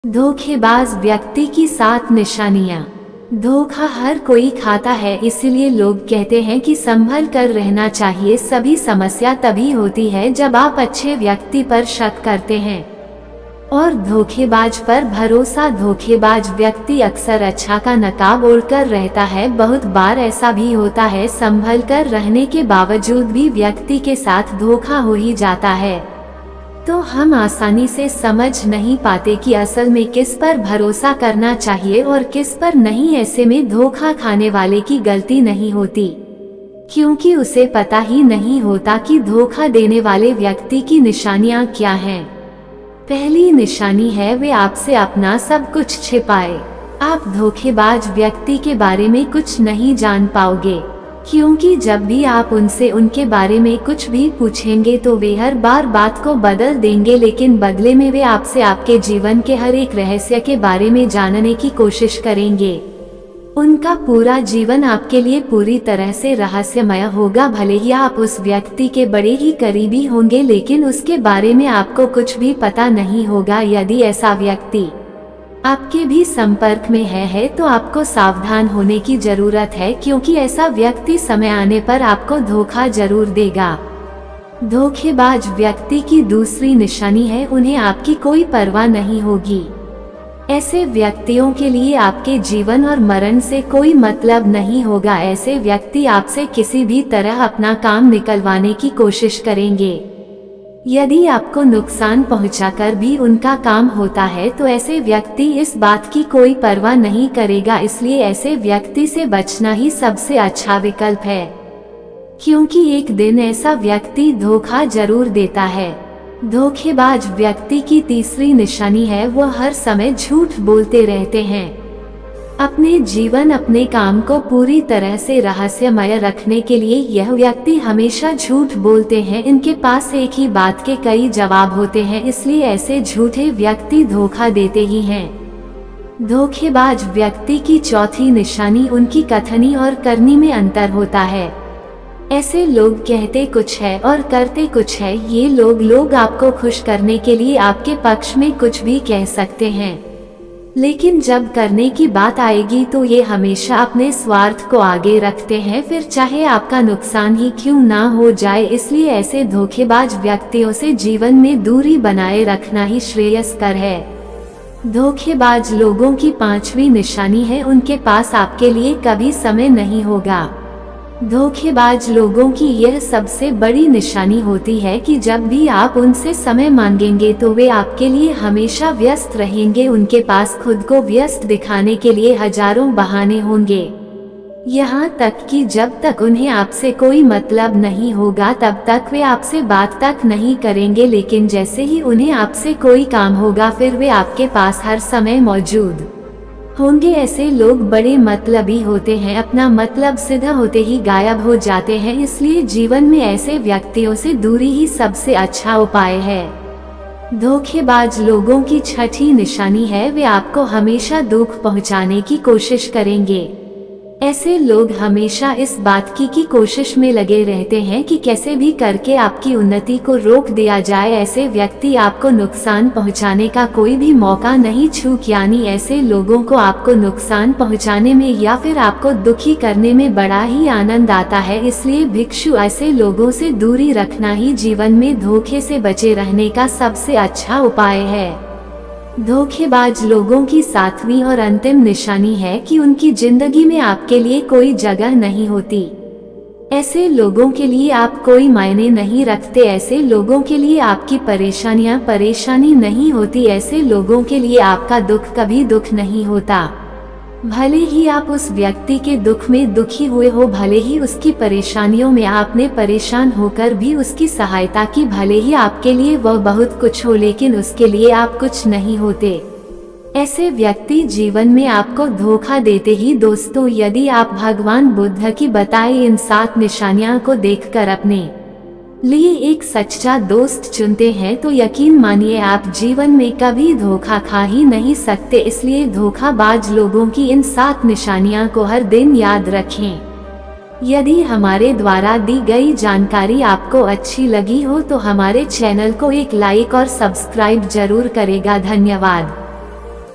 धोखेबाज व्यक्ति की 7 निशानियां। धोखा हर कोई खाता है, इसलिए लोग कहते हैं कि संभल कर रहना चाहिए। सभी समस्या तभी होती है जब आप अच्छे व्यक्ति पर शक करते हैं और धोखेबाज पर भरोसा। धोखेबाज व्यक्ति अक्सर अच्छा का नकाब ओढ़कर रहता है। बहुत बार ऐसा भी होता है, संभल कर रहने के बावजूद भी व्यक्ति के साथ धोखा हो ही जाता है। तो हम आसानी से समझ नहीं पाते कि असल में किस पर भरोसा करना चाहिए और किस पर नहीं। ऐसे में धोखा खाने वाले की गलती नहीं होती, क्योंकि उसे पता ही नहीं होता कि धोखा देने वाले व्यक्ति की निशानियां क्या हैं। पहली निशानी है, वे आपसे अपना सब कुछ छिपाए। आप धोखेबाज व्यक्ति के बारे में कुछ नहीं जान पाओगे, क्योंकि जब भी आप उनसे उनके बारे में कुछ भी पूछेंगे तो वे हर बार बात को बदल देंगे, लेकिन बदले में वे आपसे आपके जीवन के हर एक रहस्य के बारे में जानने की कोशिश करेंगे। उनका पूरा जीवन आपके लिए पूरी तरह से रहस्यमय होगा। भले ही आप उस व्यक्ति के बड़े ही करीबी होंगे, लेकिन उसके बारे में आपको कुछ भी पता नहीं होगा। यदि ऐसा व्यक्ति आपके भी संपर्क में है तो आपको सावधान होने की जरूरत है, क्योंकि ऐसा व्यक्ति समय आने पर आपको धोखा जरूर देगा। धोखेबाज व्यक्ति की दूसरी निशानी है, उन्हें आपकी कोई परवाह नहीं होगी। ऐसे व्यक्तियों के लिए आपके जीवन और मरण से कोई मतलब नहीं होगा। ऐसे व्यक्ति आपसे किसी भी तरह अपना काम निकलवाने की कोशिश करेंगे। यदि आपको नुकसान पहुंचाकर भी उनका काम होता है तो ऐसे व्यक्ति इस बात की कोई परवाह नहीं करेगा। इसलिए ऐसे व्यक्ति से बचना ही सबसे अच्छा विकल्प है, क्योंकि एक दिन ऐसा व्यक्ति धोखा जरूर देता है। धोखेबाज व्यक्ति की तीसरी निशानी है, वो हर समय झूठ बोलते रहते हैं। अपने जीवन अपने काम को पूरी तरह से रहस्यमय रखने के लिए यह व्यक्ति हमेशा झूठ बोलते हैं। इनके पास एक ही बात के कई जवाब होते हैं, इसलिए ऐसे झूठे व्यक्ति धोखा देते ही हैं। धोखेबाज व्यक्ति की चौथी निशानी, उनकी कथनी और करनी में अंतर होता है। ऐसे लोग कहते कुछ है और करते कुछ है। ये लोग आपको खुश करने के लिए आपके पक्ष में कुछ भी कह सकते हैं, लेकिन जब करने की बात आएगी तो ये हमेशा अपने स्वार्थ को आगे रखते हैं, फिर चाहे आपका नुकसान ही क्यों ना हो जाए। इसलिए ऐसे धोखेबाज व्यक्तियों से जीवन में दूरी बनाए रखना ही श्रेयस्कर है। धोखेबाज लोगों की पांचवी निशानी है, उनके पास आपके लिए कभी समय नहीं होगा। धोखेबाज लोगों की यह सबसे बड़ी निशानी होती है कि जब भी आप उनसे समय मांगेंगे तो वे आपके लिए हमेशा व्यस्त रहेंगे। उनके पास खुद को व्यस्त दिखाने के लिए हजारों बहाने होंगे, यहाँ तक कि जब तक उन्हें आपसे कोई मतलब नहीं होगा तब तक वे आपसे बात तक नहीं करेंगे। लेकिन जैसे ही उन्हें आपसे कोई काम होगा फिर वे आपके पास हर समय मौजूद होंगे। ऐसे लोग बड़े मतलबी होते हैं, अपना मतलब सीधा होते ही गायब हो जाते हैं। इसलिए जीवन में ऐसे व्यक्तियों से दूरी ही सबसे अच्छा उपाय है। धोखेबाज लोगों की छठी निशानी है, वे आपको हमेशा दुख पहुंचाने की कोशिश करेंगे। ऐसे लोग हमेशा इस बात की कोशिश में लगे रहते हैं कि कैसे भी करके आपकी उन्नति को रोक दिया जाए। ऐसे व्यक्ति आपको नुकसान पहुंचाने का कोई भी मौका नहीं छूक, यानी ऐसे लोगों को आपको नुकसान पहुंचाने में या फिर आपको दुखी करने में बड़ा ही आनंद आता है। इसलिए भिक्षु ऐसे लोगों से दूरी रखना ही जीवन में धोखे से बचे रहने का सबसे अच्छा उपाय है। धोखेबाज लोगों की सातवीं और अंतिम निशानी है कि उनकी जिंदगी में आपके लिए कोई जगह नहीं होती। ऐसे लोगों के लिए आप कोई मायने नहीं रखते। ऐसे लोगों के लिए आपकी परेशानियां परेशानी नहीं होती। ऐसे लोगों के लिए आपका दुख कभी दुख नहीं होता। भले ही आप उस व्यक्ति के दुख में दुखी हुए हो, भले ही उसकी परेशानियों में आपने परेशान होकर भी उसकी सहायता की, भले ही आपके लिए वह बहुत कुछ हो लेकिन उसके लिए आप कुछ नहीं होते। ऐसे व्यक्ति जीवन में आपको धोखा देते ही। दोस्तों, यदि आप भगवान बुद्ध की बताई इन 7 निशानियों को देखकर अपने लिए एक सच्चा दोस्त चुनते हैं तो यकीन मानिए आप जीवन में कभी धोखा खा ही नहीं सकते। इसलिए धोखाबाज लोगों की इन 7 निशानियों को हर दिन याद रखें। यदि हमारे द्वारा दी गई जानकारी आपको अच्छी लगी हो तो हमारे चैनल को एक लाइक और सब्सक्राइब जरूर करेगा। धन्यवाद।